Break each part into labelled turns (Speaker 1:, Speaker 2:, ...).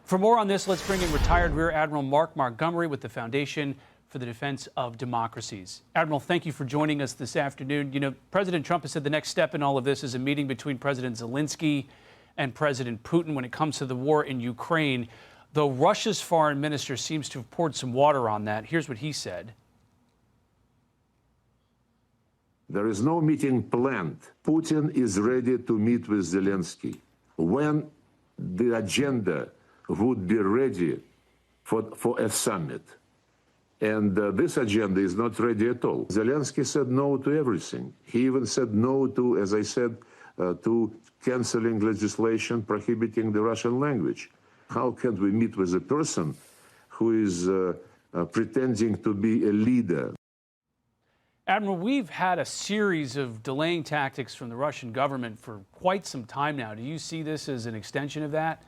Speaker 1: For more on this, let's bring in retired Rear Admiral Mark Montgomery with the Foundation for the Defense of Democracies. Admiral, thank you for joining us this afternoon. You know, President Trump has said the next step in all of this is a meeting between President Zelensky and President Putin when it comes to the war in Ukraine. Though Russia's foreign minister seems to have poured some water on that. Here's what he said.
Speaker 2: There is no meeting planned. Putin is ready to meet with Zelensky when the agenda would be ready for a summit. And this agenda is not ready at all. Zelensky said no to everything. He even said no to, as I said, to canceling legislation prohibiting the Russian language. How can we meet with a person who is pretending to be a leader?
Speaker 1: Admiral, we've had a series of delaying tactics from the Russian government for quite some time now. Do you see this as an extension of that?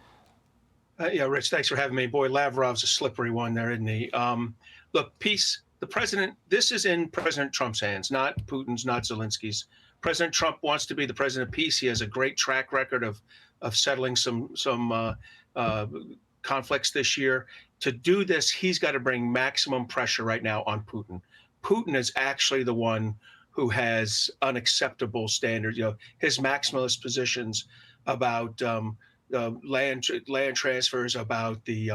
Speaker 3: Yeah, Rich, thanks for having me. Boy, Lavrov's a slippery one there, isn't he? Look, peace, the president, this is in President Trump's hands, not Putin's, not Zelensky's. President Trump wants to be the president of peace. He has a great track record of settling some conflicts this year. To do this, he's got to bring maximum pressure right now on Putin. Putin is actually the one who has unacceptable standards. You know, his maximalist positions about land transfers, about the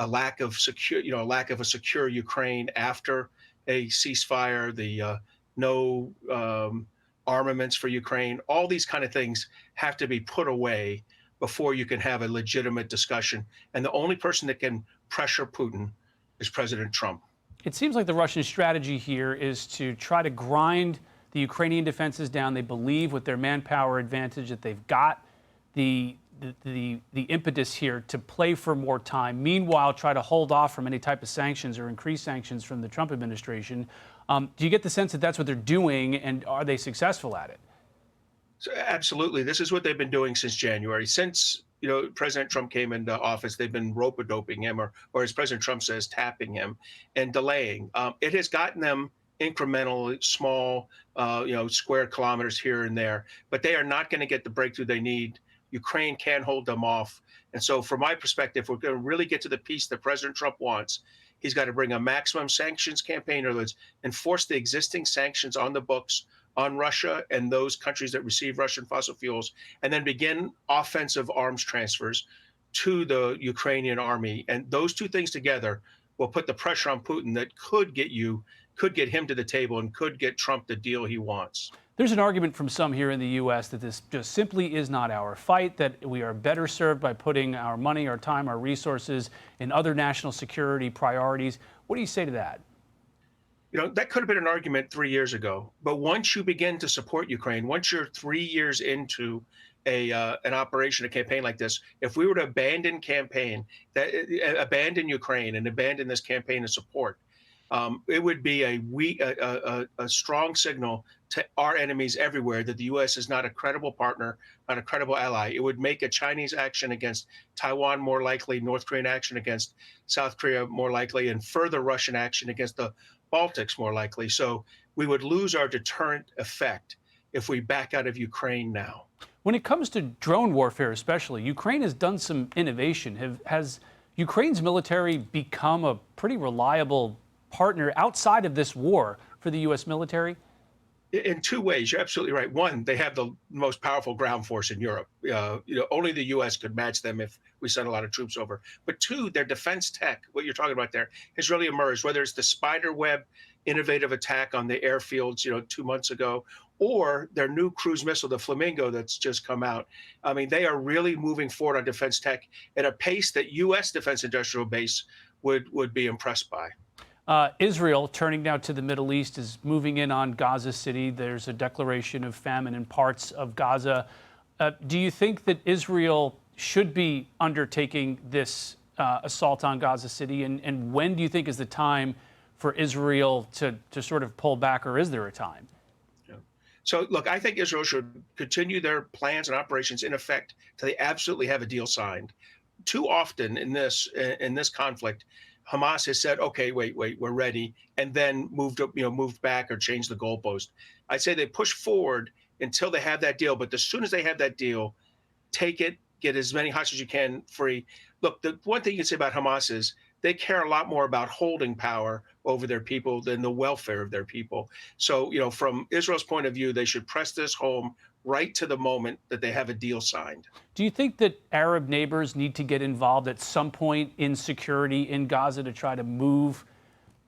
Speaker 3: lack of a secure Ukraine after a ceasefire, the no armaments for Ukraine. All these kind of things have to be put away before you can have a legitimate discussion. And the only person that can pressure Putin is President Trump.
Speaker 1: It seems like the Russian strategy here is to try to grind the Ukrainian defenses down. They believe with their manpower advantage that they've got the impetus here to play for more time. Meanwhile, try to hold off from any type of sanctions or increased sanctions from the Trump administration. Do you get the sense that that's what they're doing, and are they successful at it?
Speaker 3: So absolutely. This is what they've been doing since January. Since President Trump came into office, they've been rope-a-doping him, or as President Trump says, tapping him and delaying. It has gotten them incremental, small, square kilometers here and there, but they are not going to get the breakthrough they need. Ukraine can't hold them off. And so from my perspective, we're going to really get to the peace that President Trump wants. He's got to bring a maximum sanctions campaign, in other words, enforce the existing sanctions on the books on Russia and those countries that receive Russian fossil fuels, and then begin offensive arms transfers to the Ukrainian army. And those two things together will put the pressure on Putin that could get him to the table and could get Trump the deal he wants.
Speaker 1: There's an argument from some here in the U.S. that this just simply is not our fight, that we are better served by putting our money, our time, our resources in other national security priorities. What do you say to that?
Speaker 3: That could have been an argument 3 years ago. But once you begin to support Ukraine, once you're 3 years into an operation, a campaign like this, if we were to abandon Ukraine and abandon this campaign of support, it would be a strong signal to our enemies everywhere that the U.S. is not a credible partner, not a credible ally. It would make a Chinese action against Taiwan more likely, North Korean action against South Korea more likely, and further Russian action against the Baltics more likely. So we would lose our deterrent effect if we back out of Ukraine now.
Speaker 1: When it comes to drone warfare especially, Ukraine has done some innovation. Has Ukraine's military become a pretty reliable partner outside of this war for the U.S. military?
Speaker 3: In two ways. You're absolutely right. One, they have the most powerful ground force in Europe. Only the U.S. could match them if we sent a lot of troops over. But two, their defense tech, what you're talking about there, has really emerged, whether it's the spider web innovative attack on the airfields, 2 months ago, or their new cruise missile, the Flamingo, that's just come out. I mean, they are really moving forward on defense tech at a pace that U.S. defense industrial base would be impressed by.
Speaker 1: Israel, turning now to the Middle East, is moving in on Gaza City. There's a declaration of famine in parts of Gaza. Do you think that Israel should be undertaking this assault on Gaza City? And when do you think is the time for Israel to sort of pull back, or is there a time?
Speaker 3: So, look, I think Israel should continue their plans and operations in effect till they absolutely have a deal signed. Too often in this conflict, Hamas has said, okay, wait, we're ready, and then moved back or changed the goalpost. I'd say they push forward until they have that deal, but as soon as they have that deal, take it, get as many hostages as you can free. look, the one thing you can say about Hamas is they care a lot more about holding power over their people than the welfare of their people. So, from Israel's point of view, they should press this home right to the moment that they have a deal signed.
Speaker 1: Do you think that Arab neighbors need to get involved at some point in security in Gaza to try to move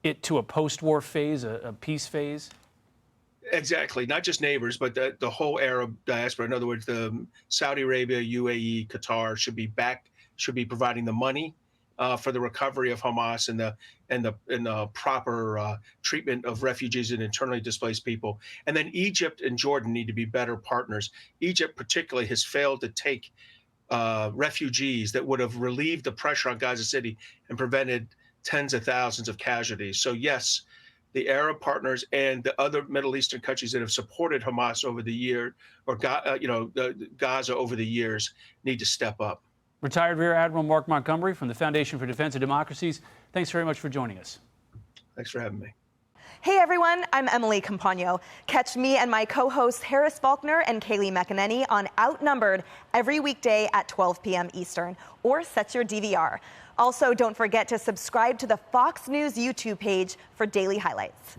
Speaker 1: it to a post-war phase, a peace phase?
Speaker 3: Exactly. Not just neighbors, but the whole Arab diaspora. In other words, the Saudi Arabia, UAE, Qatar should be providing the money for the recovery of Hamas and the proper treatment of refugees and internally displaced people. And then Egypt and Jordan need to be better partners. Egypt particularly has failed to take refugees that would have relieved the pressure on Gaza City and prevented tens of thousands of casualties. So yes, the Arab partners and the other Middle Eastern countries that have supported Hamas over the year, or Gaza over the years, need to step up.
Speaker 1: Retired Rear Admiral Mark Montgomery from the Foundation for Defense of Democracies, thanks very much for joining us.
Speaker 3: Thanks for having me.
Speaker 4: Hey everyone, I'm Emily Campagno. Catch me and my co-hosts Harris Faulkner and Kaylee McEnany on Outnumbered every weekday at 12 p.m. Eastern, or set your DVR. Also, don't forget to subscribe to the Fox News YouTube page for daily highlights.